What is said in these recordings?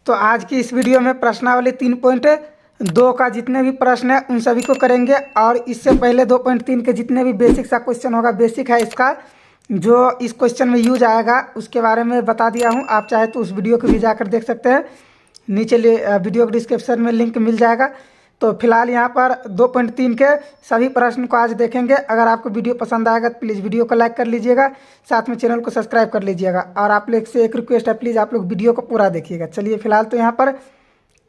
तो आज की इस वीडियो में प्रश्नावली 3.2 का जितने भी प्रश्न है उन सभी को करेंगे। और इससे पहले 2.3 के जितने भी बेसिक सा क्वेश्चन होगा, बेसिक है इसका, जो इस क्वेश्चन में यूज आएगा उसके बारे में बता दिया हूँ। आप चाहे तो उस वीडियो को भी जाकर देख सकते हैं, नीचे वीडियो के डिस्क्रिप्शन में लिंक मिल जाएगा। तो फिलहाल यहाँ पर 2.3 के सभी प्रश्न को आज देखेंगे। अगर आपको वीडियो पसंद आएगा तो प्लीज़ वीडियो को लाइक कर लीजिएगा, साथ में चैनल को सब्सक्राइब कर लीजिएगा। और आप लोग से एक रिक्वेस्ट है, प्लीज़ आप लोग वीडियो को पूरा देखिएगा। चलिए फिलहाल तो यहाँ पर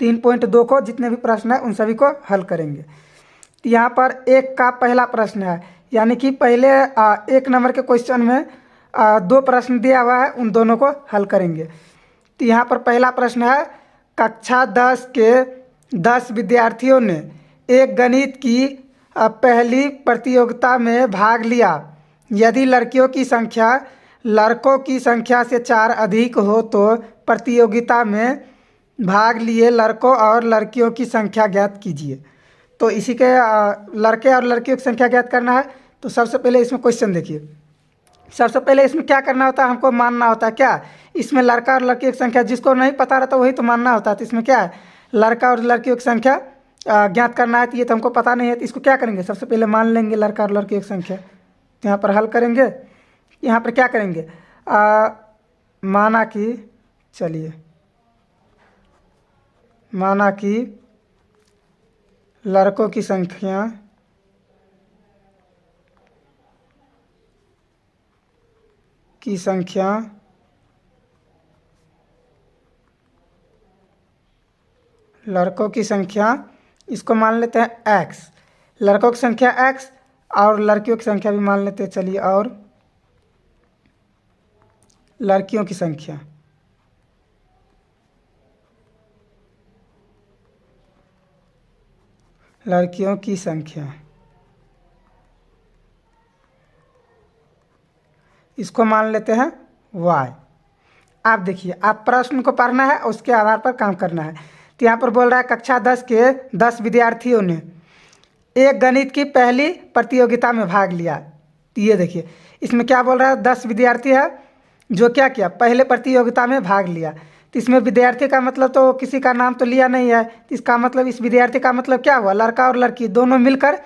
3.2 को जितने भी प्रश्न है उन सभी को हल करेंगे। तो यहाँ पर एक का पहला प्रश्न है, यानी कि पहले 1 नंबर के क्वेश्चन में 2 प्रश्न दिया हुआ है, उन दोनों को हल करेंगे। तो यहाँ पर पहला प्रश्न है, कक्षा 10 के 10 विद्यार्थियों ने एक गणित की पहली प्रतियोगिता में भाग लिया। यदि लड़कियों की संख्या लड़कों की संख्या से 4 अधिक हो तो प्रतियोगिता में भाग लिए लड़कों और लड़कियों की संख्या ज्ञात कीजिए। तो इसी के लड़के और लड़कियों की संख्या ज्ञात करना है। तो सबसे पहले इसमें क्वेश्चन देखिए। सबसे पहले इसमें क्या करना होता है, हमको मानना होता है क्या, इसमें लड़का और लड़की की संख्या, जिसको नहीं पता रहता वही तो मानना होता है। तो इसमें क्या है, लड़का और लड़कियों की संख्या ज्ञात करना है। तो ये तो हमको पता नहीं है, तो इसको क्या करेंगे, सबसे पहले मान लेंगे लड़का और लड़कियों की संख्या। तो यहाँ पर हल करेंगे। यहाँ पर क्या करेंगे, माना कि लड़कों की संख्या लड़कों की संख्या इसको मान लेते हैं x, लड़कों की संख्या x और लड़कियों की संख्या भी मान लेते हैं। चलिए, और लड़कियों की संख्या इसको मान लेते हैं y। आप देखिए, आप प्रश्न को पढ़ना है, उसके आधार पर काम करना है। तो यहाँ पर बोल रहा है कक्षा 10 के 10 विद्यार्थियों ने एक गणित की पहली प्रतियोगिता में भाग लिया। तो ये देखिए, इसमें क्या बोल रहा है, 10 विद्यार्थी है जो क्या किया, पहले प्रतियोगिता में भाग लिया। तो इसमें विद्यार्थी का मतलब तो किसी का नाम तो लिया नहीं है। तो इसका मतलब इस विद्यार्थी का मतलब क्या हुआ, लड़का और लड़की दोनों मिलकर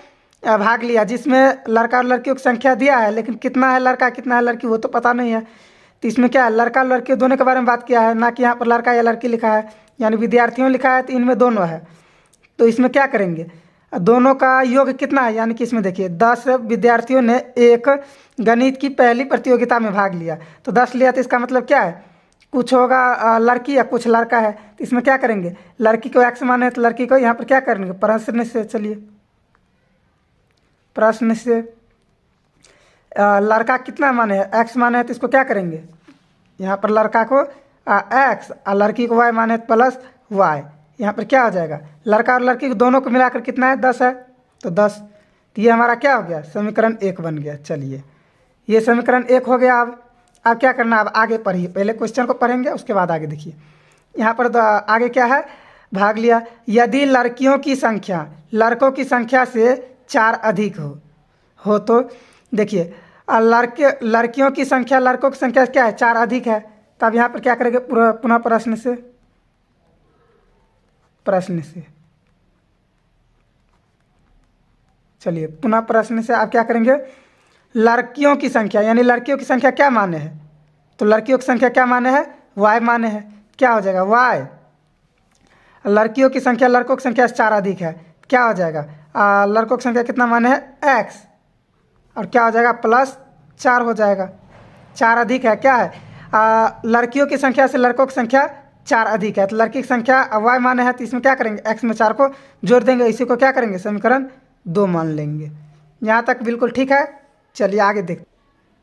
भाग लिया, जिसमें लड़का और लड़कियों की संख्या दिया है, लेकिन कितना है लड़का कितना है लड़की वो तो पता नहीं है। तो इसमें क्या है, लड़का और लड़की दोनों के बारे में बात किया है, ना कि यहाँ पर लड़का या लड़की लिखा है, यानी विद्यार्थियों लिखा है। तो इनमें दोनों है। तो इसमें क्या करेंगे, दोनों का योग कितना है, यानी कि इसमें देखिए 10 विद्यार्थियों ने एक गणित की पहली प्रतियोगिता में भाग लिया। तो 10 लिया, तो इसका मतलब क्या है, कुछ होगा लड़की या कुछ लड़का है। तो इसमें क्या करेंगे, लड़की को x माने तो लड़की को यहाँ पर क्या करेंगे, प्रश्न से, चलिए प्रश्न से लड़का कितना माने है, x माने है, तो इसको क्या करेंगे, यहाँ पर लड़का को x और लड़की को y माने प्लस y। यहाँ पर क्या हो जाएगा, लड़का और लड़की दोनों को मिलाकर कितना है, 10 है। तो 10, तो ये हमारा क्या हो गया, समीकरण 1 बन गया। चलिए, ये समीकरण 1 हो गया। अब क्या करना है, अब आगे पढ़िए, पहले क्वेश्चन को पढ़ेंगे उसके बाद आगे देखिए। यहाँ पर आगे क्या है, भाग लिया। यदि लड़कियों की संख्या लड़कों की संख्या से 4 अधिक हो तो देखिए, लड़कियों की संख्या लड़कों की संख्या क्या है, 4 अधिक है। तब यहाँ पर क्या करेंगे, पुनः प्रश्न से चलिए, पुनः प्रश्न से आप क्या करेंगे, लड़कियों की संख्या, यानी लड़कियों की संख्या क्या माने है, तो लड़कियों की संख्या क्या माने है, y माने है। क्या हो जाएगा, y, लड़कियों की संख्या लड़कों की संख्या से 4 अधिक है, क्या हो जाएगा, लड़कों की संख्या कितना माने है, x, और क्या हो जाएगा, +4 हो जाएगा। 4 अधिक है, क्या है, लड़कियों की संख्या से लड़कों की संख्या 4 अधिक है। तो लड़की की संख्या y माने है, तो इसमें क्या करेंगे, x में 4 को जोड़ देंगे, इसी को क्या करेंगे, समीकरण 2 मान लेंगे। यहाँ तक बिल्कुल ठीक है। चलिए आगे देख,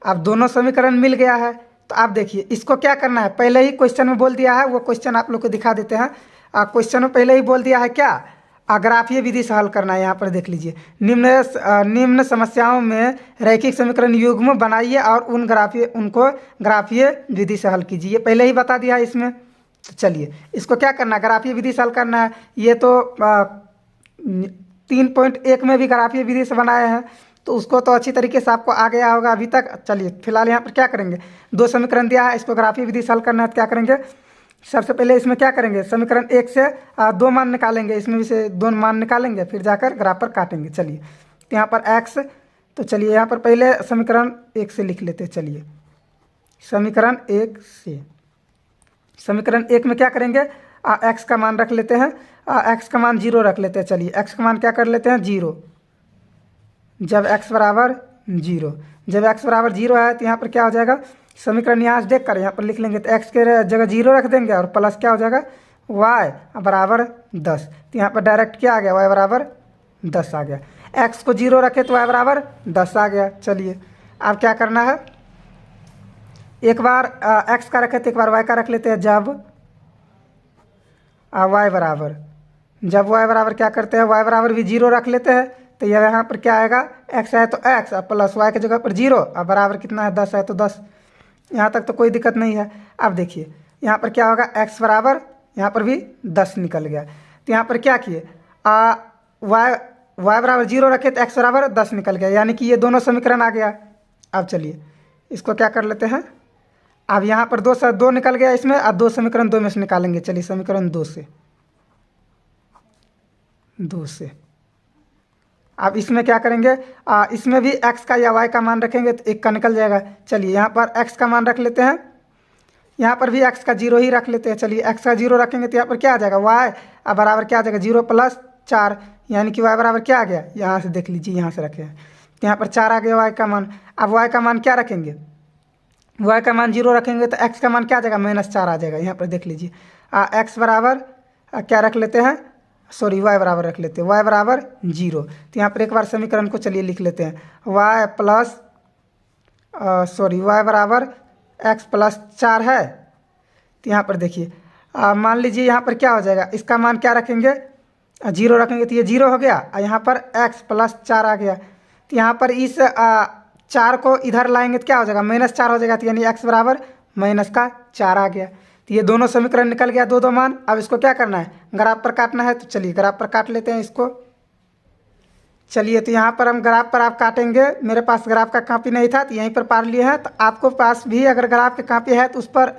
अब दोनों समीकरण मिल गया है। तो आप देखिए, इसको क्या करना है, पहले ही क्वेश्चन में बोल दिया है, वो क्वेश्चन आप लोग को दिखा देते हैं। क्वेश्चन में पहले ही बोल दिया है क्या, ग्राफीय विधि से हल करना है। यहाँ पर देख लीजिए, निम्न समस्याओं में रैखिक समीकरण युग्म बनाइए और उनको ग्राफीय विधि से हल कीजिए। ये पहले ही बता दिया है इसमें। तो चलिए, इसको क्या करना है, ग्राफीय विधि से हल करना है। ये तो 3.1 में भी ग्राफीय विधि से बनाए हैं, तो उसको तो अच्छी तरीके से आपको आ गया होगा अभी तक। चलिए फिलहाल यहाँ पर क्या करेंगे, 2 समीकरण दिया है, इसको ग्राफीय विधि से हल करना है। तो क्या करेंगे, सबसे पहले इसमें क्या करेंगे, समीकरण 1 से 2 मान निकालेंगे, इसमें भी से 2 मान निकालेंगे, फिर जाकर ग्राफ पर काटेंगे। चलिए तो यहाँ पर x, तो चलिए यहाँ पर पहले समीकरण 1 से लिख लेते हैं। चलिए समीकरण 1 से, समीकरण 1 में क्या करेंगे, x का मान रख लेते हैं, x का मान 0 रख लेते हैं। चलिए x का मान क्या कर लेते हैं, 0। जब x बराबर 0, जब x बराबर 0 है तो यहाँ पर क्या हो जाएगा, समीकरण यहाँ से देख कर यहाँ पर लिख लेंगे, तो x के जगह 0 रख देंगे और प्लस क्या हो जाएगा, y बराबर 10। तो यहाँ पर डायरेक्ट क्या आ गया, y बराबर 10 आ गया। x को 0 रखे तो y बराबर 10 आ गया। चलिए अब क्या करना है, एक बार x का रखे तो एक बार y का रख लेते हैं। जब y बराबर, जब y बराबर क्या करते हैं, y बराबर भी 0 रख लेते हैं, तो यह यहाँ पर क्या आएगा, x है तो x प्लस y की जगह पर 0, अब बराबर कितना है, 10 है तो 10। यहाँ तक तो कोई दिक्कत नहीं है। अब देखिए यहाँ पर क्या होगा, x बराबर यहाँ पर भी 10 निकल गया। तो यहाँ पर क्या किए, y बराबर 0 रखे तो x बराबर 10 निकल गया, यानी कि ये दोनों समीकरण आ गया। अब चलिए इसको क्या कर लेते हैं, अब यहाँ पर 2 से 2 निकल गया इसमें, अब 2 समीकरण 2 में से निकालेंगे। चलिए समीकरण 2 से अब इसमें क्या करेंगे, इसमें भी x का या y का मान रखेंगे तो एक का निकल जाएगा। चलिए यहाँ पर x का मान रख लेते हैं, यहाँ पर भी x का 0 ही रख लेते हैं। चलिए x का 0 रखेंगे तो यहाँ पर क्या आ जाएगा, y अब बराबर क्या आ जाएगा, 0 प्लस 4, यानी कि y बराबर क्या आ गया, यहाँ से देख लीजिए, यहाँ से रखे हैं तो यहाँ पर 4 आ गया y का मान। अब y का मान क्या रखेंगे, y का मान 0 रखेंगे तो x का मान क्या आ जाएगा, -4 आ जाएगा। यहाँ पर देख लीजिए x बराबर क्या रख लेते हैं, सॉरी y बराबर रख लेते हैं, y बराबर 0। तो यहाँ पर एक बार समीकरण को चलिए लिख लेते हैं, y प्लस सॉरी y बराबर x प्लस 4 है। तो यहाँ पर देखिए मान लीजिए यहाँ पर क्या हो जाएगा, इसका मान क्या रखेंगे, 0 रखेंगे तो ये 0 हो गया, और यहाँ पर x प्लस 4 आ गया। तो यहाँ पर इस 4 को इधर लाएंगे तो क्या हो जाएगा, -4 हो जाएगा, तो यानी x बराबर -4 आ गया। तो ये दोनों समीकरण निकल गया, 2 मान। अब इसको क्या करना है, ग्राफ पर काटना है, तो चलिए ग्राफ पर काट लेते हैं इसको। चलिए तो यहाँ पर हम ग्राफ पर आप काटेंगे, मेरे पास ग्राफ का कॉपी नहीं था तो यहीं पर पार लिए हैं, तो आपको पास भी अगर ग्राफ की कॉपी है तो उस पर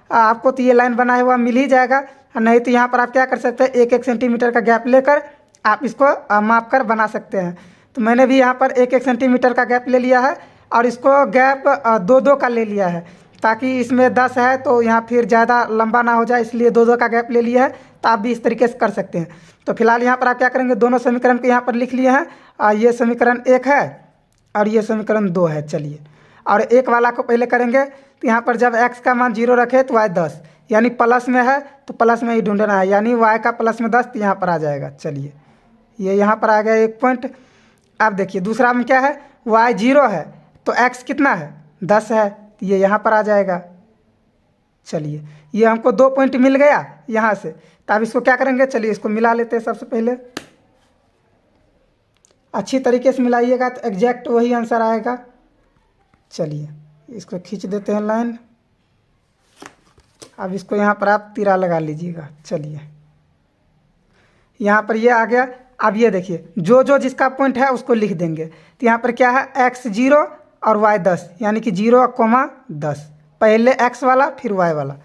आपको तो ये लाइन बना हुआ मिल ही जाएगा, नहीं तो यहाँ पर आप क्या कर सकते हैं, 1-1 सेंटीमीटर का गैप लेकर आप इसको माप कर बना सकते हैं। तो मैंने भी यहाँ पर 1-1 सेंटीमीटर का गैप ले लिया है, और इसको गैप 2-2 का ले लिया है, ताकि इसमें 10 है तो यहाँ फिर ज़्यादा लंबा ना हो जाए, इसलिए 2-2 का गैप ले लिया है। तो आप भी इस तरीके से कर सकते हैं। तो फिलहाल यहाँ पर आप क्या करेंगे, दोनों समीकरण को यहाँ पर लिख लिए हैं, ये समीकरण 1 है और ये समीकरण 2 है। चलिए और एक वाला को पहले करेंगे, तो यहाँ पर जब x का मान 0 रखे तो y 10, यानी प्लस में है तो प्लस में ही ढूंढना है, यानी y का प्लस में 10 तो यहाँ पर आ जाएगा। चलिए ये यहाँ पर आ गया 1 पॉइंट। अब देखिए दूसरा में क्या है, y 0 है तो x कितना है, 10 है, तो ये यहाँ पर आ जाएगा। चलिए ये हमको 2 पॉइंट मिल गया यहाँ से, तो अब इसको क्या करेंगे, चलिए इसको मिला लेते हैं। सबसे पहले अच्छी तरीके से मिलाइएगा तो एग्जैक्ट वही आंसर आएगा। चलिए इसको खींच देते हैं लाइन, अब इसको यहाँ पर आप तिरा लगा लीजिएगा। चलिए यहाँ पर ये आ गया। अब ये देखिए जो जिसका पॉइंट है उसको लिख देंगे। तो यहाँ पर क्या है, x 0 और y 10, यानी कि 0,10, पहले x वाला फिर y वाला।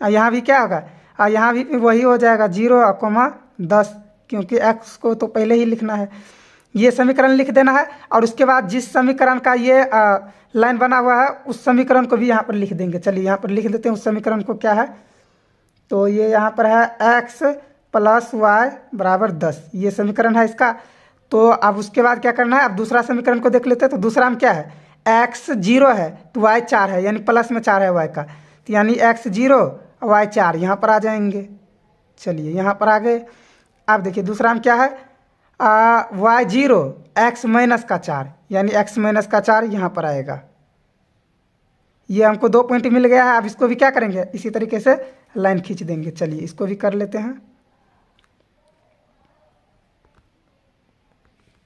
यहाँ भी क्या होगा, यहाँ भी वही हो जाएगा 0,10, क्योंकि x को तो पहले ही लिखना है। ये समीकरण लिख देना है, और उसके बाद जिस समीकरण का ये लाइन बना हुआ है उस समीकरण को भी यहाँ पर लिख देंगे। चलिए यहाँ पर लिख देते हैं उस समीकरण को, क्या है, तो ये यहाँ पर है x प्लस y बराबर 10, ये समीकरण है इसका। तो अब उसके बाद क्या करना है, अब दूसरा समीकरण को देख लेते हैं। तो दूसरा में क्या है, x 0 है तो y 4 है, यानी प्लस में 4 है y का, तो यानी x 0 y 4 यहाँ पर आ जाएंगे। चलिए यहाँ पर आ गए। अब देखिए दूसरा में क्या है, y 0 x माइनस का 4, यानी x माइनस का 4 यहाँ पर आएगा। ये हमको 2 पॉइंट मिल गया है। अब इसको भी क्या करेंगे, इसी तरीके से लाइन खींच देंगे। चलिए इसको भी कर लेते हैं।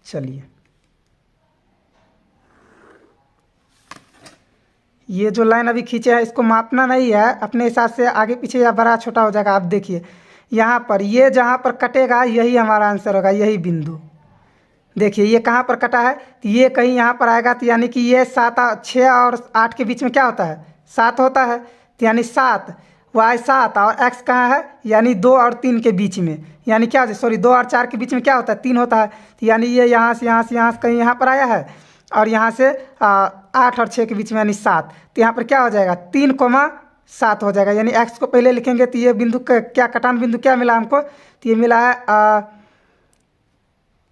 चलिए ये जो लाइन अभी खींचे है इसको मापना नहीं है, अपने हिसाब से आगे पीछे या बड़ा छोटा हो जाएगा। आप देखिए यहाँ पर ये जहाँ पर कटेगा यही हमारा आंसर होगा, यही बिंदु। देखिए ये कहाँ पर कटा है, तो ये कहीं यहाँ पर आएगा, तो यानी कि ये 6 और 8 के बीच में क्या होता है, 7 होता है, तो यानी 7 वाई 7 और एक्स कहाँ है, यानी 2 और 3 के बीच में, यानी क्या, सॉरी 2 और 4 के बीच में क्या होता है, 3 होता है। तो यानी ये यहाँ से यहाँ से यहाँ से कहीं यहाँ पर आया है, और यहाँ से 8 और 6 के बीच में यानी 7। तो यहाँ पर क्या हो जाएगा, 3,7 हो जाएगा। यानी एक्स को पहले लिखेंगे तो ये बिंदु क्या, कटान बिंदु क्या मिला हमको, तो ये मिला है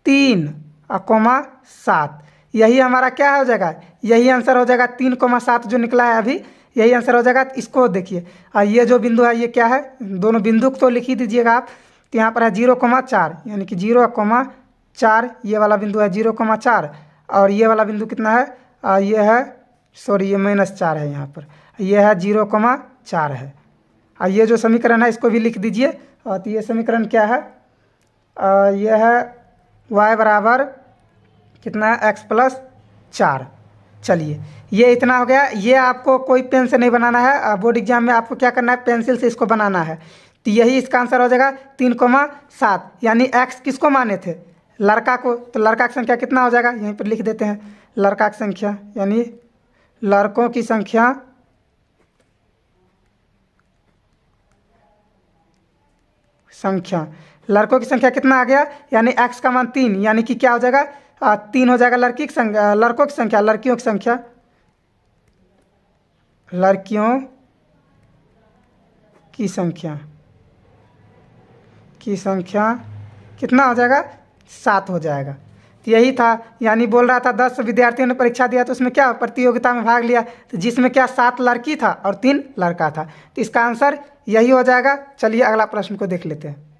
3,7। यही हमारा क्या हो जाएगा, यही आंसर हो जाएगा 3,7 जो निकला है अभी, यही आंसर हो जाएगा। इसको देखिए, ये जो बिंदु है ये क्या है, दोनों बिंदु तो लिख ही दीजिएगा आप। तो यहाँ पर है 0,4, यानी कि 0,4, ये वाला बिंदु है 0,4, और ये वाला बिंदु कितना है, ये है, सॉरी ये -4 है यहाँ पर, ये है 0,4 है। और ये जो समीकरण है इसको भी लिख दीजिए। तो ये समीकरण क्या है, ये है y बराबर कितना है, x + 4। चलिए ये इतना हो गया। ये आपको कोई पेन से नहीं बनाना है, बोर्ड एग्जाम में आपको क्या करना है, पेंसिल से इसको बनाना है। तो यही इसका आंसर हो जाएगा 3,7। यानी x किसको माने थे, लड़का को, तो लड़का की संख्या कितना हो जाएगा, यहीं पर लिख देते हैं, लड़का की संख्या यानी लड़कों की संख्या लड़कों की संख्या कितना आ गया, यानी x का मान 3, यानी कि क्या हो जाएगा, 3 हो जाएगा लड़की की संख्या, लड़कों की संख्या, लड़कियों की संख्या कितना हो जाएगा, 7 हो जाएगा। तो यही था, यानी बोल रहा था 10 विद्यार्थियों ने परीक्षा दिया तो उसमें क्या प्रतियोगिता में भाग लिया, तो जिसमें क्या 7 लड़की था और 3 लड़का था। तो इसका आंसर यही हो जाएगा। चलिए अगला प्रश्न को देख लेते हैं।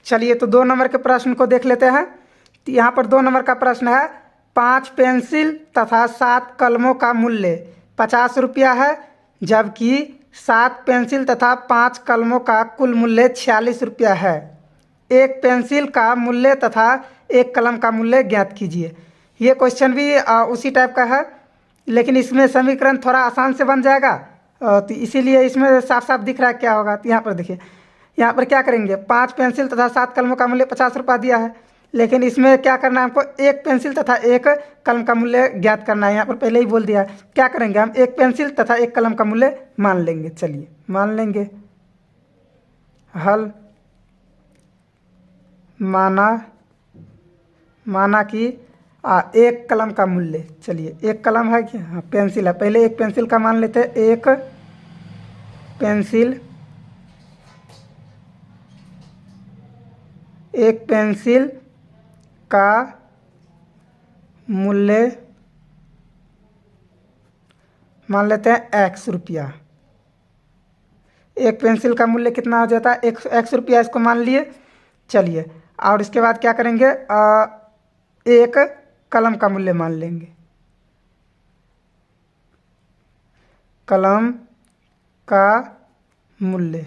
चलिए तो 2 नंबर के प्रश्न को देख लेते हैं। तो यहाँ पर 2 नंबर का प्रश्न है, 5 पेंसिल तथा 7 कलमों का मूल्य 50 रुपया है, जबकि 7 पेंसिल तथा 5 कलमों का कुल मूल्य 46 रुपया है। एक पेंसिल का मूल्य तथा एक कलम का मूल्य ज्ञात कीजिए। ये क्वेश्चन भी उसी टाइप का है, लेकिन इसमें समीकरण थोड़ा आसान से बन जाएगा, तो इसीलिए इसमें साफ साफ दिख रहा है क्या होगा। तो यहाँ पर देखिए, यहाँ पर क्या करेंगे, 5 पेंसिल तथा 7 कलमों का मूल्य 50 रुपया दिया है, लेकिन इसमें क्या करना है हमको, एक पेंसिल तथा एक कलम का मूल्य ज्ञात करना है। यहाँ पर पहले ही बोल दिया है, क्या करेंगे हम, एक पेंसिल तथा एक कलम का मूल्य मान लेंगे। चलिए मान लेंगे, हल माना कि एक कलम का मूल्य, चलिए एक कलम है कि हाँ पेंसिल है, पहले एक पेंसिल का मान लेते हैं, एक पेंसिल का मूल्य मान लेते हैं x रुपया। एक पेंसिल का मूल्य कितना हो जाता है, x रुपया, इसको मान लिए। चलिए और इसके बाद क्या करेंगे, एक कलम का मूल्य मान लेंगे, कलम का मूल्य,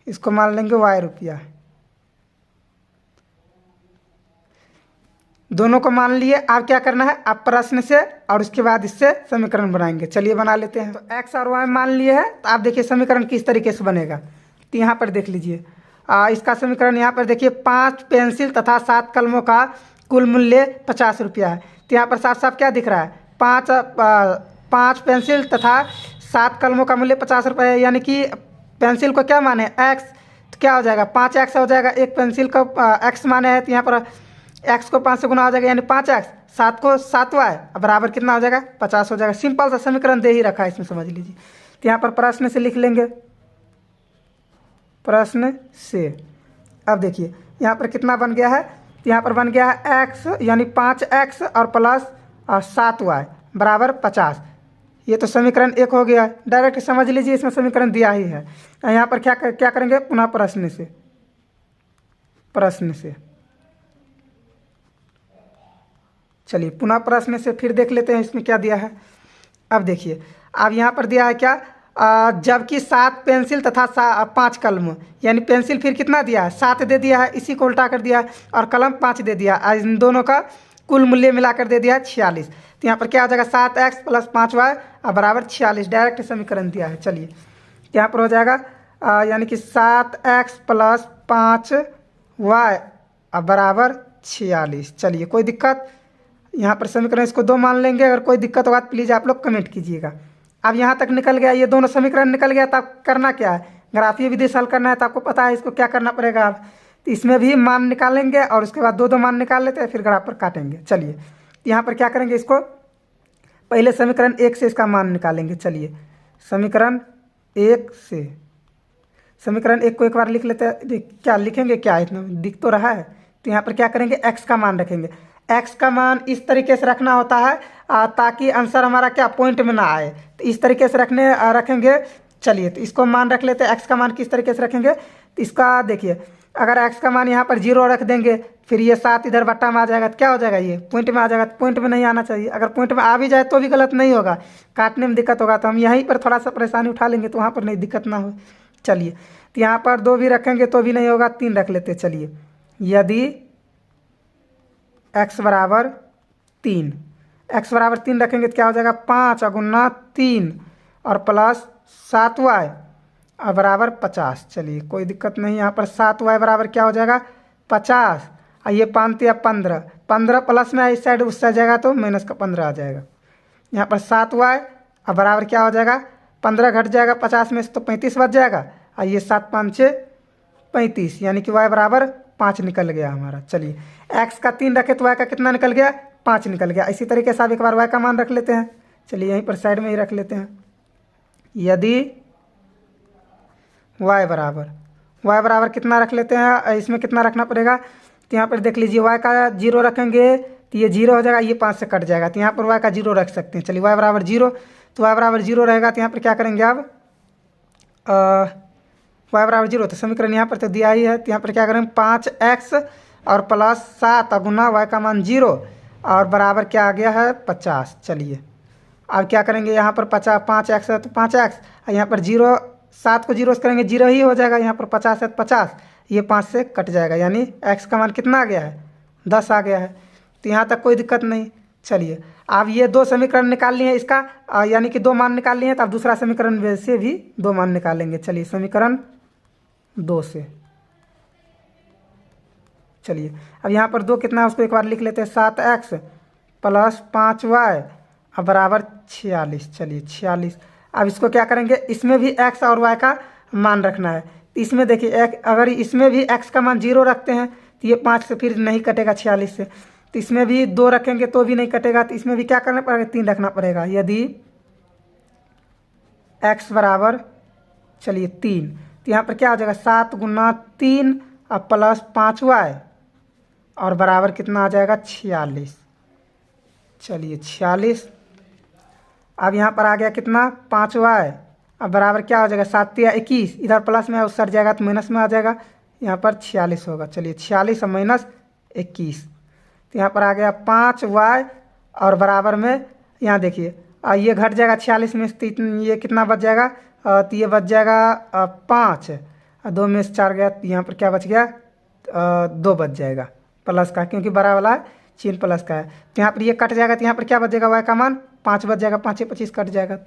इसको मान लेंगे y रुपया। दोनों को मान लिए। अब क्या करना है, आप प्रश्न से और उसके बाद इससे समीकरण बनाएंगे। चलिए बना लेते हैं। तो x और y मान लिए हैं, तो आप देखिए समीकरण किस तरीके से बनेगा। तो यहाँ पर देख लीजिए, इसका समीकरण यहाँ पर देखिए, 5 पेंसिल तथा 7 कलमों का कुल मूल्य 50 रुपया है। तो यहाँ पर साफ साफ क्या दिख रहा है, 5 पेंसिल तथा 7 कलमों का मूल्य 50 रुपये है, यानी कि पेंसिल को क्या माने, x, तो क्या हो जाएगा 5x हो जाएगा। एक पेंसिल को x माने है, तो यहाँ पर x को 5 से गुना हो जाएगा, यानी 5x, 7 को 7y, बराबर कितना हो जाएगा, 50 हो जाएगा। सिंपल सा समीकरण दे ही रखा है इसमें, समझ लीजिए। तो यहाँ पर प्रश्न से लिख लेंगे, प्रश्न से। अब देखिए यहाँ पर कितना बन गया है, तो यहाँ पर बन गया है x, यानी 5x और प्लस 7y बराबर 50। ये तो समीकरण 1 हो गया, डायरेक्ट समझ लीजिए, इसमें समीकरण दिया ही है। यहाँ पर क्या करेंगे, पुनः प्रश्न से। चलिए पुनः प्रश्न से फिर देख लेते हैं इसमें क्या दिया है। अब देखिए, अब यहाँ पर दिया है क्या, जबकि 7 पेंसिल तथा 5 कलम, यानी पेंसिल फिर कितना दिया है, 7 दे दिया है, इसी को उल्टा कर दिया है, और कलम 5 दे दिया। इन दोनों का कुल मूल्य मिलाकर दे दिया है 46। तो यहाँ पर क्या हो जाएगा, 7x + 5y बराबर 46, डायरेक्ट समीकरण दिया है। चलिए यहाँ पर हो जाएगा, यानी कि 7x + 5y बराबर 46। चलिए कोई दिक्कत, यहाँ पर समीकरण इसको 2 मान लेंगे। अगर कोई दिक्कत होगा तो प्लीज़ आप लोग कमेंट कीजिएगा। अब यहाँ तक निकल गया, ये दोनों समीकरण निकल गया। तो अब करना क्या है, ग्राफीय विधि से हल करना है। तो आपको पता है इसको क्या करना पड़ेगा। अब तो इसमें भी मान निकालेंगे और उसके बाद दो दो मान निकाल लेते हैं, फिर ग्राफ पर काटेंगे। चलिए यहाँ पर क्या करेंगे, इसको पहले समीकरण 1 से इसका मान निकालेंगे। चलिए समीकरण 1 से, समीकरण 1 को एक बार लिख लेते हैं। क्या लिखेंगे, क्या इतना दिख तो रहा है। तो यहाँ पर क्या करेंगे, x का मान रखेंगे। x का मान इस तरीके से रखना होता है ताकि आंसर हमारा क्या पॉइंट में ना आए। तो इस तरीके से रखेंगे। चलिए तो इसको मान रख लेते हैं। x का मान किस तरीके से रखेंगे, तो इसका देखिए, अगर x का मान यहाँ पर 0 रख देंगे, फिर ये 7 इधर बट्टा में आ जाएगा, तो क्या हो जाएगा, ये पॉइंट में आ जाएगा। तो पॉइंट में नहीं आना चाहिए। अगर पॉइंट में आ भी जाए तो भी गलत नहीं होगा, काटने में दिक्कत होगा। तो हम यहीं पर थोड़ा सा परेशानी उठा लेंगे, तो वहाँ पर नहीं दिक्कत ना हो। चलिए तो यहाँ पर 2 भी रखेंगे तो भी नहीं होगा, 3 रख लेते। चलिए यदि x बराबर 3, x बराबर 3 रखेंगे तो क्या हो जाएगा, 5 गुना 3 और प्लस 7y और बराबर 50। चलिए कोई दिक्कत नहीं। यहाँ पर 7y बराबर क्या हो जाएगा, 50। और ये 5 या 15, 15 प्लस में इस साइड उस साइड जाएगा तो माइनस का 15 आ जाएगा। यहाँ पर 7y और बराबर क्या हो जाएगा, 15 घट जाएगा 50 में से तो 35 बच जाएगा। और ये 7 5 6 35, यानी कि y बराबर 5 निकल गया हमारा। चलिए x का 3 रखे तो y का कितना निकल गया, 5 निकल गया। इसी तरीके से आप एक बार y का मान रख लेते हैं। चलिए यहीं पर साइड में ही रख लेते हैं। यदि y बराबर कितना रख लेते हैं, इसमें कितना रखना पड़ेगा। तो यहाँ पर देख लीजिए, y का 0 रखेंगे तो ये 0 हो जाएगा, ये 5 से कट जाएगा। तो यहाँ पर y का 0 रख सकते हैं। चलिए y बराबर 0, तो y बराबर 0 रहेगा। तो यहाँ पर क्या करेंगे, अब y बराबर 0, तो समीकरण यहाँ पर तो दिया ही है। तो यहाँ पर क्या करेंगे, 5x और प्लस 7 गुना y का मान 0 और बराबर क्या आ गया है, 50। चलिए अब क्या करेंगे, यहाँ पर 5x है तो 5x, और यहाँ पर 0, 7 को 0 से करेंगे 0 ही हो जाएगा। यहाँ पर 50 है तो 50, ये 5 से कट जाएगा, यानी x का मान कितना आ गया है, 10 आ गया है। तो यहाँ तक कोई दिक्कत नहीं। चलिए अब ये 2 समीकरण निकाल लिए हैं इसका, यानी कि 2 मान निकाल लिए हैं। तो अब दूसरा समीकरण से भी 2 मान निकालेंगे। चलिए समीकरण 2 से, चलिए अब यहाँ पर 2 कितना है उसको एक बार लिख लेते हैं, 7x प्लस 5y और बराबर 46। चलिए 46। अब इसको क्या करेंगे, इसमें भी x और y का मान रखना है। तो इसमें देखिए, अगर इसमें भी x का मान 0 रखते हैं तो ये 5 से फिर नहीं कटेगा 46 से। तो इसमें भी 2 रखेंगे तो भी नहीं कटेगा। तो इसमें भी क्या करना पड़ेगा, 3 रखना पड़ेगा। यदि x बराबर, चलिए 3, तो यहाँ पर क्या हो जाएगा, 7 गुना 3 और प्लस 5y और बराबर कितना आ जाएगा, 46। चलिए 46। अब यहाँ पर आ गया कितना, 5y अब बराबर क्या हो जाएगा, 7 या 21, इधर प्लस में उस सट जाएगा तो माइनस में आ जाएगा। यहाँ पर 46 होगा। चलिए 46 और माइनस 21, तो यहाँ पर आ गया 5y और बराबर में, यहाँ देखिए ये घट जाएगा 46 में से, ये कितना बच जाएगा, तो ये बच जाएगा 5 और 2 में से 4 गया, तो यहाँ पर क्या बच गया, 2 बच जाएगा प्लस का, क्योंकि बड़ा वाला चिन्ह प्लस का है। तो यहाँ पर ये कट जाएगा, तो यहाँ पर क्या बच जाएगा, y का मान 5 बच जाएगा, 5 25 कट जाएगा।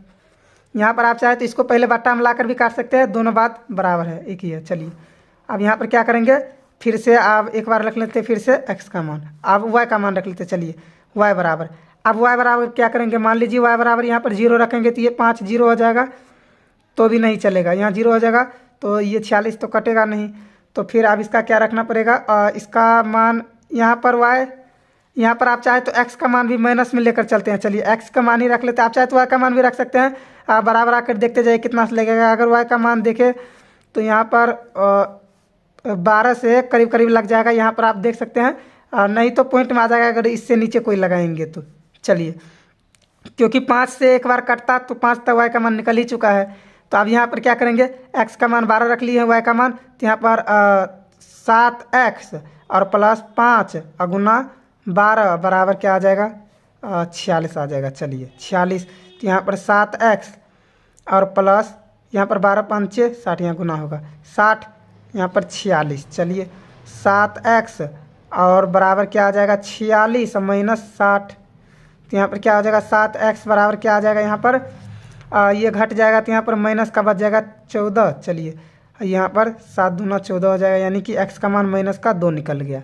यहाँ पर आप चाहे तो इसको पहले बट्टा में लाकर भी काट सकते हैं, दोनों बात बराबर है, एक ही है। चलिए अब यहाँ पर क्या करेंगे, फिर से आप एक बार रख लेते हैं, फिर से x का मान, अब y का मान रख लेते हैं। चलिए y बराबर, अब y बराबर क्या करेंगे, मान लीजिए y बराबर यहाँ पर 0 रखेंगे तो ये 5 0 हो जाएगा तो भी नहीं चलेगा, यहाँ 0 हो जाएगा तो ये 46 तो कटेगा नहीं। तो फिर अब इसका क्या रखना पड़ेगा, इसका मान यहाँ पर y, यहाँ पर आप चाहे तो x का मान भी माइनस में लेकर चलते हैं। चलिए x का मान ही रख लेते हैं, आप चाहे तो y का मान भी रख सकते हैं। बराबर आकर देखते जाइए कितना लगेगा। अगर y का मान देखें तो यहाँ पर 12 से करीब करीब लग जाएगा, यहाँ पर आप देख सकते हैं। नहीं तो पॉइंट में आ जाएगा अगर इससे नीचे कोई लगाएंगे तो। चलिए क्योंकि 5 से एक बार कटता तो 5 तक y का मान निकल ही चुका है। तो अब यहाँ पर क्या करेंगे, x का मान 12 रख लिए हैं, y का मान, तो यहाँ पर 7x और प्लस 5 और गुना 12 बराबर क्या आ जाएगा, 46 आ जाएगा। चलिए 46, तो यहाँ पर 7x और प्लस यहाँ पर 12 5 6 60, यहाँ गुना होगा 60, यहाँ पर 46। चलिए 7x और बराबर क्या आ जाएगा, 46 और माइनस 60, तो यहाँ पर क्या हो जाएगा, 7x बराबर क्या आ जाएगा, यहाँ पर ये घट जाएगा तो यहाँ पर माइनस का बच जाएगा 14। चलिए यहाँ पर 7 दूना 14 हो जाएगा, यानी कि x का मान माइनस का 2 निकल गया।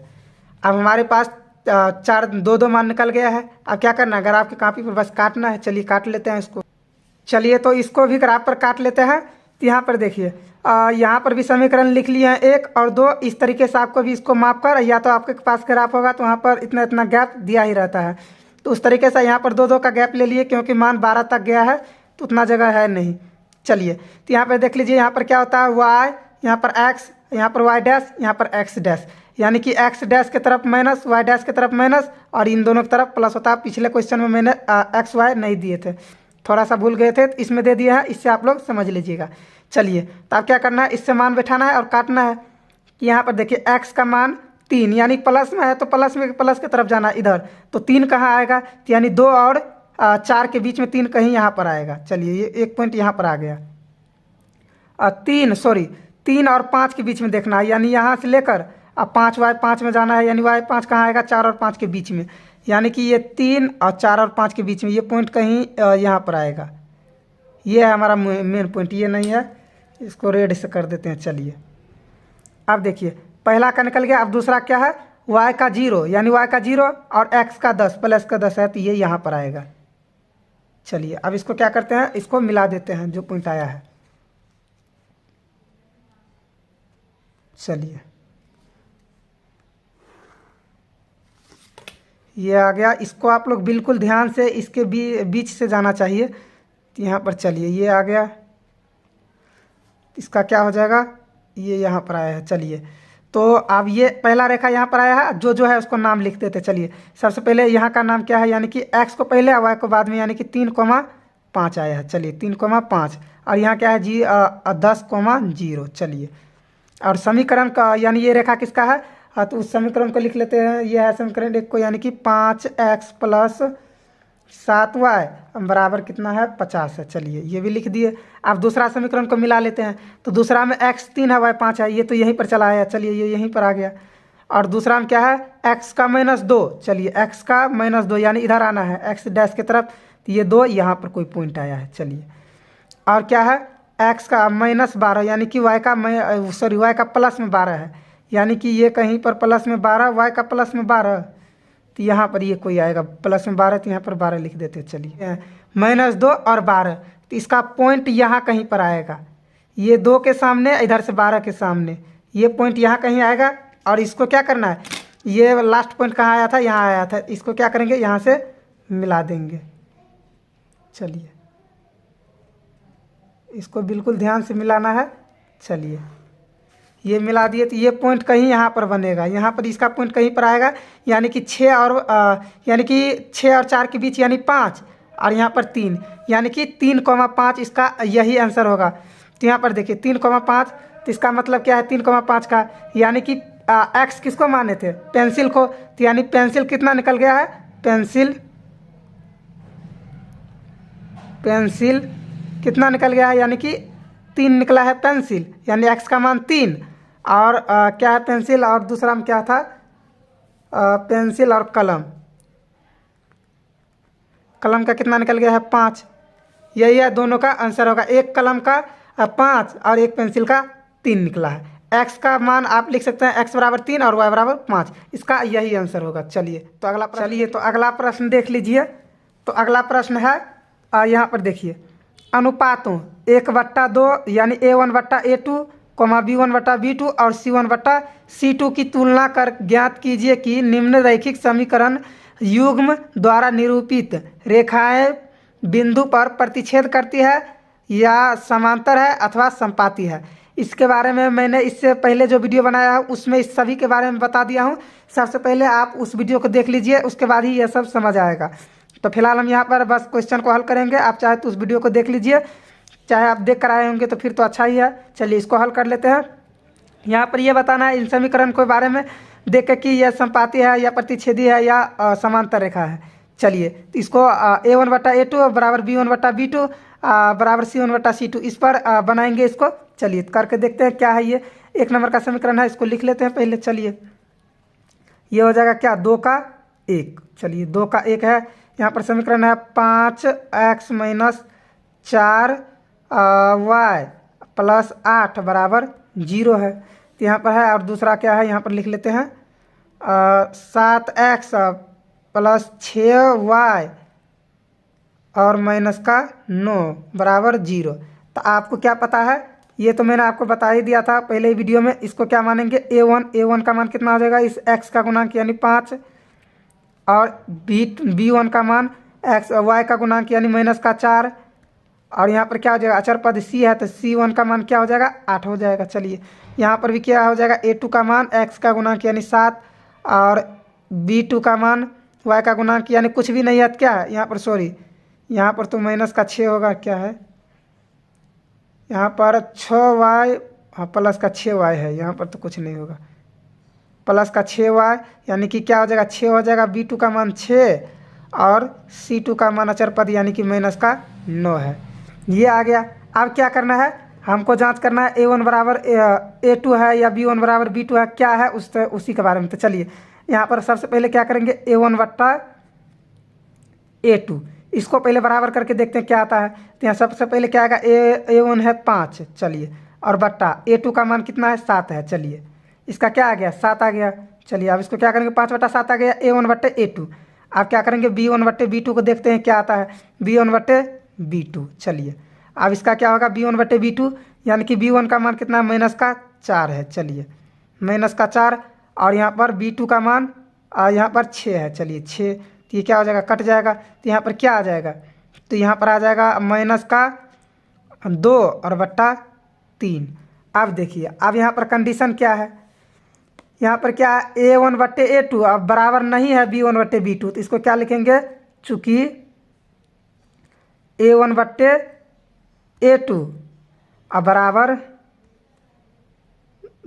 अब हमारे पास 4 2 2 मान निकल गया है। अब क्या करना है, अगर आपकी कॉपी पर बस काटना है, चलिए काट लेते हैं इसको। चलिए तो इसको भी ग्राफ पर काट लेते हैं। तो यहाँ पर देखिए यहाँ पर भी समीकरण लिख लिए हैं 1 और 2। इस तरीके से आपको भी इसको माप कर, या तो आपके पास ग्राफ होगा तो वहाँ पर इतना इतना गैप दिया ही रहता है, तो उस तरीके से यहाँ पर 2 का गैप ले लिए, क्योंकि मान 12 तक गया है तो उतना जगह है नहीं। चलिए तो यहाँ पर देख लीजिए, यहाँ पर क्या होता है y, यहाँ पर x, यहाँ पर y डैश, यहाँ पर x डैश, यानी कि x डैश की तरफ माइनस, y डैश की तरफ माइनस, और इन दोनों की तरफ प्लस होता है। पिछले क्वेश्चन में मैंने x y नहीं दिए थे, थोड़ा सा भूल गए थे, तो इसमें दे दिया है, इससे आप लोग समझ लीजिएगा। चलिए तो आप क्या करना है, इससे मान बैठाना है और काटना है। कि यहाँ पर देखिए x का मान 3, यानी प्लस में है तो प्लस में प्लस की तरफ जाना इधर, तो 3 कहाँ आएगा, तो यानी 2 और 4 के बीच में 3 कहीं यहाँ पर आएगा। चलिए ये 1 पॉइंट यहाँ पर आ गया। 3 और 5 के बीच में देखना है, यानी यहाँ से लेकर अब 5 में जाना है, यानी y5 कहाँ आएगा, 4 और 5 के बीच में, यानी कि ये 3 और 4 और 5 के बीच में ये पॉइंट कहीं यहाँ पर आएगा। ये है हमारा मेन पॉइंट, ये नहीं है, इसको रेड से कर देते हैं। चलिए अब देखिए पहला का निकल गया। अब दूसरा क्या है, y का 0, यानी y का 0 और x का 10 प्लस का 10 है, तो ये यहाँ पर आएगा। चलिए अब इसको क्या करते हैं, इसको मिला देते हैं जो पॉइंट आया है। चलिए ये आ गया, इसको आप लोग बिल्कुल ध्यान से इसके बीच से जाना चाहिए। तो यहाँ पर चलिए ये आ गया, इसका क्या हो जाएगा, ये यहाँ पर आया है। चलिए तो अब ये पहला रेखा यहाँ पर आया है, जो है उसको नाम लिख देते। चलिए सबसे पहले यहाँ का नाम क्या है, यानी कि x को पहले और y को बाद में, यानी कि 3,5 आया है। चलिए 3,5, और यहाँ क्या है 10,0। चलिए और समीकरण का, यानी ये रेखा किसका है, तो उस समीकरण को लिख लेते हैं। ये है समीकरण 1 को, यानी कि 5x प्लस 7y बराबर कितना है, 50 है। चलिए ये भी लिख दिए। अब दूसरा समीकरण को मिला लेते हैं। तो दूसरा में x 3 है, y 5 है, ये तो यहीं पर चला आया। चलिए ये यहीं पर आ गया। और दूसरा में क्या है, x का -2। चलिए x का -2, यानी इधर आना है x डैश की तरफ, तो ये 2 यहाँ पर कोई पॉइंट आया है। चलिए और क्या है, x का -12, यानी कि y का प्लस में 12 है, यानी कि ये कहीं पर प्लस में 12, y का प्लस में 12, तो यहाँ पर ये कोई आएगा प्लस में 12, तो यहाँ पर 12 लिख देते। चलिए -2 और 12, तो इसका पॉइंट यहाँ कहीं पर आएगा। ये 2 के सामने, इधर से 12 के सामने, ये पॉइंट यहाँ कहीं आएगा। और इसको क्या करना है, ये लास्ट पॉइंट कहाँ आया था, यहाँ आया था, इसको क्या करेंगे, यहाँ से मिला देंगे। चलिए इसको बिल्कुल ध्यान से मिलाना है। चलिए ये मिला दिए, तो ये पॉइंट कहीं यहाँ पर बनेगा, यहाँ पर इसका पॉइंट कहीं पर आएगा, यानी कि 6 और 4 के बीच, यानी 5, और यहाँ पर 3, यानी कि 3,5 इसका यही आंसर होगा। तो यहाँ पर देखिए 3,5, तो इसका मतलब क्या है 3,5 का, यानी कि x किसको माने थे, पेंसिल को, तो यानी पेंसिल कितना निकल गया है, पेंसिल कितना निकल गया है, यानी कि 3 निकला है पेंसिल, यानी x का मान 3। और क्या है पेंसिल, और दूसरा में क्या था, पेंसिल और कलम का कितना निकल गया है, 5। यही है दोनों का आंसर होगा, एक कलम का 5 और एक पेंसिल का 3 निकला है। x का मान आप लिख सकते हैं x बराबर 3 और y बराबर 5, इसका यही आंसर होगा। चलिए तो अगला प्रश्न देख लीजिए। तो अगला प्रश्न है, यहाँ पर देखिए, अनुपातों 1/2, यानी a1/a2, b1/b2 और c1/c2 की तुलना कर ज्ञात कीजिए कि निम्न रैखिक समीकरण युग्म द्वारा निरूपित रेखाएं बिंदु पर प्रतिच्छेद करती है या समांतर है अथवा संपाती है। इसके बारे में मैंने इससे पहले जो वीडियो बनाया है उसमें इस सभी के बारे में बता दिया हूँ। सबसे पहले आप उस वीडियो को देख लीजिए, उसके बाद ही यह सब समझ आएगा। तो फिलहाल हम यहाँ पर बस क्वेश्चन को हल करेंगे। आप चाहे तो उस वीडियो को देख लीजिए, चाहे आप देख कर आए होंगे तो फिर तो अच्छा ही है। चलिए इसको हल कर लेते हैं। यहाँ पर ये बताना है इन समीकरण के बारे में देख के कि यह संपाती है या प्रतिच्छेदी है या समांतर रेखा है। चलिए तो इसको a1/a2 बराबर b1/b2 बराबर c1/c2 इस पर बनाएंगे इसको। चलिए करके देखते हैं क्या है। ये 1 नंबर का समीकरण है, इसको लिख लेते हैं पहले। चलिए ये हो जाएगा क्या, 2 का 1। चलिए 2 का 1 है। यहाँ पर समीकरण है 5x - 4y प्लस 8 बराबर 0 है। तो यहाँ पर है। और दूसरा क्या है, यहाँ पर लिख लेते हैं 7x प्लस 6y और माइनस का 9 बराबर 0। तो आपको क्या पता है, ये तो मैंने आपको बता ही दिया था पहले ही वीडियो में। इसको क्या मानेंगे, a1 का मान कितना हो जाएगा, इस x का गुणांक यानी 5, और b1 का मान y का गुणांक यानी माइनस का 4, और यहाँ पर क्या हो जाएगा, अचर पद c है तो c1 का मान क्या हो जाएगा, 8 हो जाएगा। चलिए यहाँ पर भी क्या हो जाएगा, a2 का मान x का गुणांक यानी 7, और b2 का मान y का गुणांक यानी कुछ भी नहीं है, क्या है यहाँ पर, सॉरी यहाँ पर तो माइनस का 6 होगा, क्या है यहाँ पर 6y, हाँ प्लस का 6y है, यहाँ पर तो कुछ नहीं होगा, प्लस का 6y यानी कि क्या हो जाएगा, 6 हो जाएगा। b2 का मान 6 और c2 का मान अचर पद यानी कि माइनस का 9 है। ये आ गया। अब क्या करना है, हमको जांच करना है a1 बराबर a2 है या b1 बराबर b2 है, क्या है उसी के बारे में। तो चलिए यहाँ पर सबसे पहले क्या करेंगे, a1 बट्टा a2, इसको पहले बराबर करके देखते हैं क्या आता है। तो यहाँ सबसे पहले क्या आएगा, a1 है 5, चलिए, और बट्टा a2 का मान कितना है, 7 है, चलिए इसका क्या आ गया, 7 आ गया। चलिए अब इसको क्या करेंगे, 5/7 आ गया, a1 बट्टे a2। अब क्या करेंगे, b1 बट्टे b2 को देखते हैं क्या आता है, b1 बट्टे b2। चलिए अब इसका क्या होगा, b1 बट्टे b2 यानी कि b1 का मान कितना है, माइनस का 4 है, चलिए माइनस का 4, और यहाँ पर b2 का मान यहाँ पर 6 है, चलिए 6, तो ये क्या हो जाएगा, कट जाएगा। तो यहाँ पर क्या आ जाएगा, तो यहाँ पर आ जाएगा माइनस का 2 और बट्टा 3। अब देखिए अब यहाँ पर कंडीशन क्या है, यहाँ पर क्या है, a1 बट्टे a2 अब बराबर नहीं है b1 बट्टे b2, तो इसको क्या लिखेंगे, चूँकि a1 बट्टे a2 अब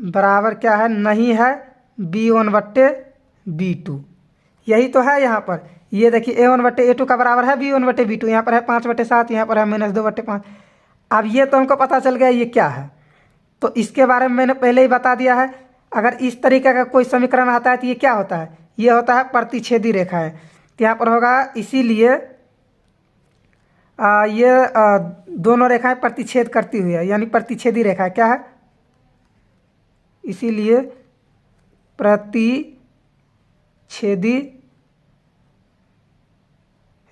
बराबर क्या है, नहीं है b1 बट्टे b2, यही तो है यहाँ पर। ये देखिए a1 बट्टे a2 का बराबर है b1 बट्टे b2, यहाँ पर है 5/7, यहाँ पर है -2/5। अब ये तो हमको पता चल गया ये क्या है, तो इसके बारे में मैंने पहले ही बता दिया है। अगर इस तरीके का कोई समीकरण आता है तो ये क्या होता है, ये होता है प्रतिच्छेदी रेखा है। तो यहाँ पर होगा, इसीलिए ये दोनों रेखाएं प्रतिच्छेद करती हुई है, यानी प्रतिच्छेदी रेखा है, क्या है, इसीलिए प्रतिच्छेदी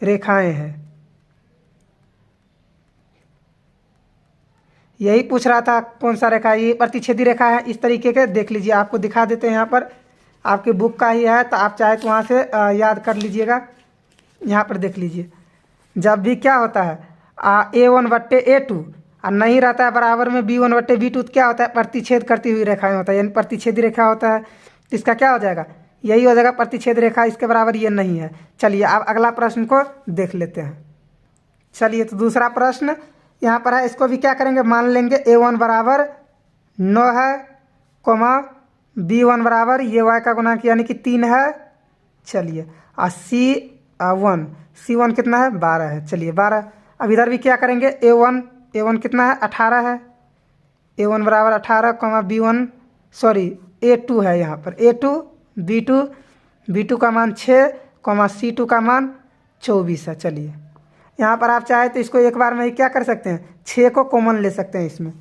रेखाएं हैं। यही पूछ रहा था कौन सा रेखा, ये प्रतिच्छेदी रेखा है। इस तरीके के देख लीजिए, आपको दिखा देते हैं, यहाँ पर आपके बुक का ही है, तो आप चाहे तो वहाँ से याद कर लीजिएगा। यहाँ पर देख लीजिए, जब भी क्या होता है a1 बट्टे a2 और नहीं रहता है बराबर में b1 बट्टे b2, तो क्या होता है, प्रतिच्छेद करती हुई रेखाएं होता है, यानी प्रतिच्छेदी रेखा होता है। तो इसका क्या हो जाएगा, यही हो जाएगा प्रतिच्छेद रेखा, इसके बराबर ये नहीं है। चलिए अब अगला प्रश्न को देख लेते हैं। चलिए तो दूसरा प्रश्न यहाँ पर है, इसको भी क्या करेंगे, मान लेंगे a1 बराबर 9 है, कोमा b1 बराबर ये y का गुणांक यानी कि 3 है। चलिए और c1 कितना है, 12 है, चलिए 12। अब इधर भी क्या करेंगे, a1 कितना है, 18 है, a1 बराबर 18, कोमा b1 सॉरी a2 है, यहाँ पर a2 b2 का मान 6, कोमा c2 का मान 24 है। चलिए यहाँ पर आप चाहे तो इसको एक बार में ही क्या कर सकते हैं, 6 को कॉमन ले सकते हैं इसमें।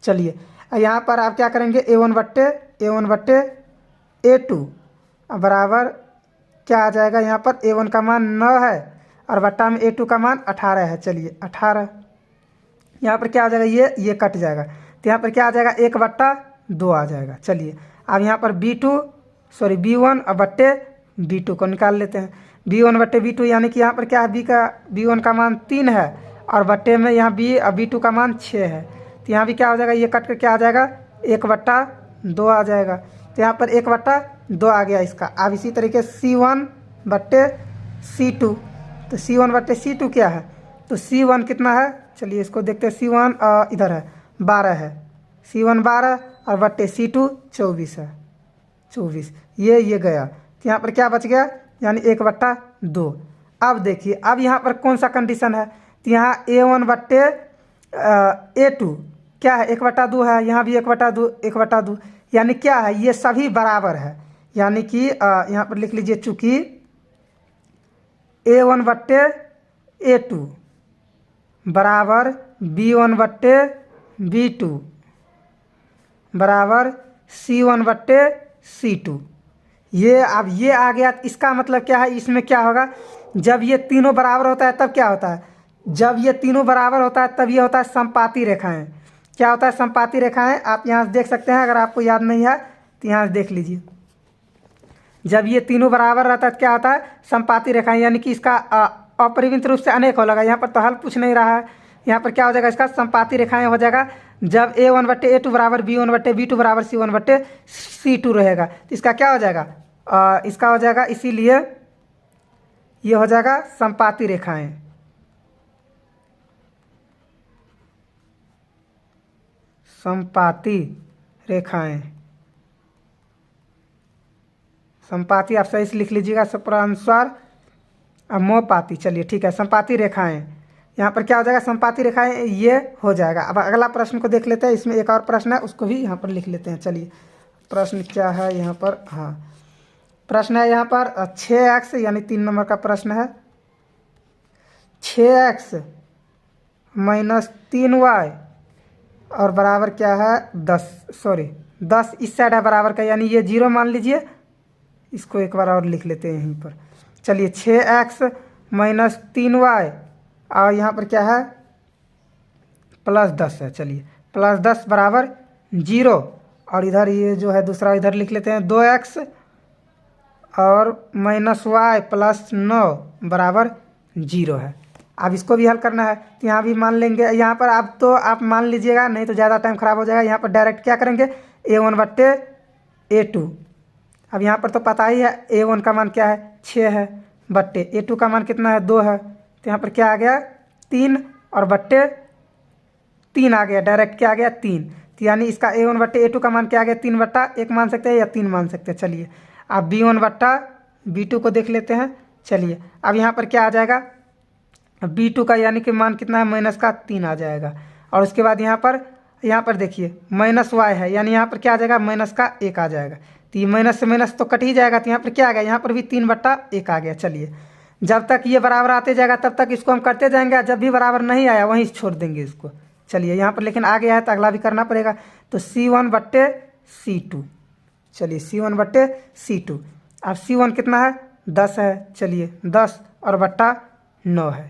चलिए यहाँ पर आप क्या करेंगे, a1 बट्टे a2 बराबर क्या आ जाएगा, यहाँ पर a1 का मान 9 है और बट्टा में a2 का मान 18 है। चलिए 18, यहाँ पर क्या आ जाएगा, ये कट जाएगा, तो यहाँ पर क्या आ जाएगा, 1/2 आ जाएगा। चलिए अब यहाँ पर b1 और बट्टे b2 को निकाल लेते हैं। b1 बट्टे b2 यानी कि यहाँ पर क्या है, b1 का मान 3 है और बट्टे में यहाँ b2 का मान 6 है, तो यहाँ भी क्या हो जाएगा, ये कट कर क्या आ जाएगा, 1/2 आ जाएगा। तो यहाँ पर 1/2 आ गया इसका। अब इसी तरीके c1 बट्टे c2, तो c1 बट्टे c2 क्या है, तो c1 कितना है, चलिए इसको देखते हैं। c1 इधर है 12 है, c1 12 और बट्टे c2 24 है, 24 ये गया। तो यहाँ पर क्या बच गया, यानी 1/2। अब देखिए अब यहाँ पर कौन सा कंडीशन है, तो यहाँ a1 बट्टे a2 क्या है, 1/2 है, यहाँ भी 1/2 यानी क्या है, ये सभी बराबर है। यानी कि यहाँ पर लिख लीजिए, चूँकि a1 बट्टे a2 बराबर b1 बट्टे b2 बराबर c1 बट्टे c2, ये अब ये आ गया, इसका मतलब क्या है, इसमें क्या होगा, जब ये तीनों बराबर होता है तब क्या होता है, जब ये तीनों बराबर होता है तब ये होता है समपाती रेखाएं। क्या होता है, समपाती रेखाएं। आप यहाँ से देख सकते हैं, अगर आपको याद नहीं है तो यहाँ से देख लीजिए। जब ये तीनों बराबर रहता है तो क्या होता है, समपाती रेखाएं, यानी कि इसका अपरिमित रूप से अनेक हो लगा। यहाँ पर तो हल पूछ नहीं रहा है, यहाँ पर क्या हो जाएगा, इसका समपाती रेखाएं हो जाएगा जब A1/A2 बराबर B1/B2 बराबर C1/C2 रहेगा। तो इसका क्या हो जाएगा, इसका हो जाएगा, इसीलिए ये हो जाएगा समपाती रेखाएं। समपाती रेखाएं, समपाती आप सही से लिख लीजिएगा सब अनुसार। मोपाती, चलिए ठीक है, समपाती रेखाएं। यहाँ पर क्या हो जाएगा, समपाती रेखाएं ये हो जाएगा। अब अगला प्रश्न को देख लेते हैं, इसमें एक और प्रश्न है उसको भी यहाँ पर लिख लेते हैं। चलिए प्रश्न क्या है यहाँ पर, हाँ प्रश्न है यहाँ पर 6x, यानी 3 नंबर का प्रश्न है। 6x माइनस 3y और बराबर क्या है 10 इस साइड है बराबर का, यानी ये 0 मान लीजिए। इसको एक बार और लिख लेते हैं यहीं पर। चलिए 6x माइनस 3y और यहाँ पर क्या है प्लस 10 है। चलिए प्लस 10 बराबर 0 और इधर ये जो है दूसरा इधर लिख लेते हैं 2x और माइनस y प्लस 9 बराबर 0 है। अब इसको भी हल करना है तो यहाँ भी मान लेंगे। यहाँ पर अब तो आप मान लीजिएगा, नहीं तो ज़्यादा टाइम ख़राब हो जाएगा। यहाँ पर डायरेक्ट क्या करेंगे, A1/A2। अब यहाँ पर तो पता ही है A1 का मान क्या है 6 है, बट्टे A2 का मान कितना है 2 है। तो यहाँ पर क्या आ गया 3 और बट्टे 3 आ गया, डायरेक्ट क्या आ गया 3। तो यानी इसका A1/A2 का मान क्या आ गया 3/1 मान सकते हैं या 3 मान सकते हैं। चलिए अब B1/B2 को देख लेते हैं। चलिए अब यहाँ पर क्या आ जाएगा B2 का, यानी कि मान कितना है माइनस का 3 आ जाएगा। और उसके बाद यहाँ पर देखिए माइनस y है, यानी यहाँ पर क्या आ जाएगा माइनस का 1 आ जाएगा। तो ये माइनस से माइनस तो कट ही जाएगा, तो यहाँ पर क्या आ गया, यहाँ पर भी 3/1 आ गया। चलिए जब तक ये बराबर आते जाएगा तब तक इसको हम करते जाएंगे, जब भी बराबर नहीं आया वहीं छोड़ देंगे इसको। चलिए यहाँ पर लेकिन आ गया है तो अगला भी करना पड़ेगा। तो C1/C2, चलिए C1/C2। अब C1 कितना है 10 है। चलिए 10 और बट्टा 9 है,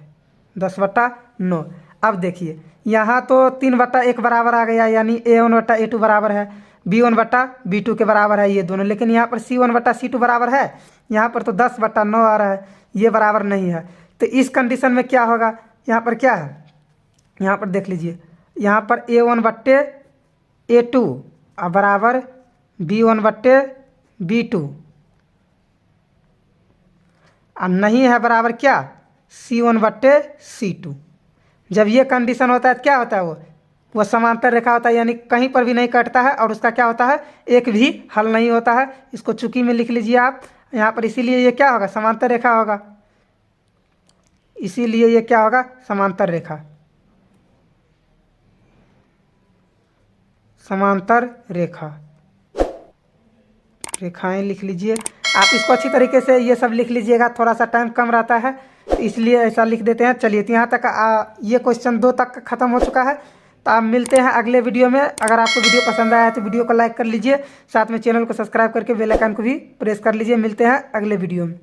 10/9। अब देखिए यहाँ तो 3/1 बराबर आ गया, यानी A1/A2 बराबर है B1/B2 के बराबर है ये दोनों। लेकिन यहाँ पर C1/C2 बराबर है, यहाँ पर तो 10/9 आ रहा है, ये बराबर नहीं है। तो इस कंडीशन में क्या होगा, यहाँ पर क्या है, यहाँ पर देख लीजिए, यहाँ पर A1/A2 बराबर B1/B2 और नहीं है बराबर क्या C1/C2। जब ये कंडीशन होता है तो क्या होता है, वो समांतर रेखा होता है, यानी कहीं पर भी नहीं कटता है और उसका क्या होता है एक भी हल नहीं होता है। इसको चुकी में लिख लीजिए आप यहाँ पर, इसीलिए ये क्या होगा समांतर रेखा होगा, इसीलिए ये क्या होगा समांतर रेखा, समांतर रेखा, रेखाएं लिख लीजिए आप। इसको अच्छी तरीके से ये सब लिख लीजिएगा, थोड़ा सा टाइम कम रहता है इसलिए ऐसा लिख देते हैं। चलिए तो यहाँ तक ये क्वेश्चन 2 तक खत्म हो चुका है। तो आप मिलते हैं अगले वीडियो में। अगर आपको वीडियो पसंद आया है तो वीडियो को लाइक कर लीजिए, साथ में चैनल को सब्सक्राइब करके बेल आइकन को भी प्रेस कर लीजिए। मिलते हैं अगले वीडियो में।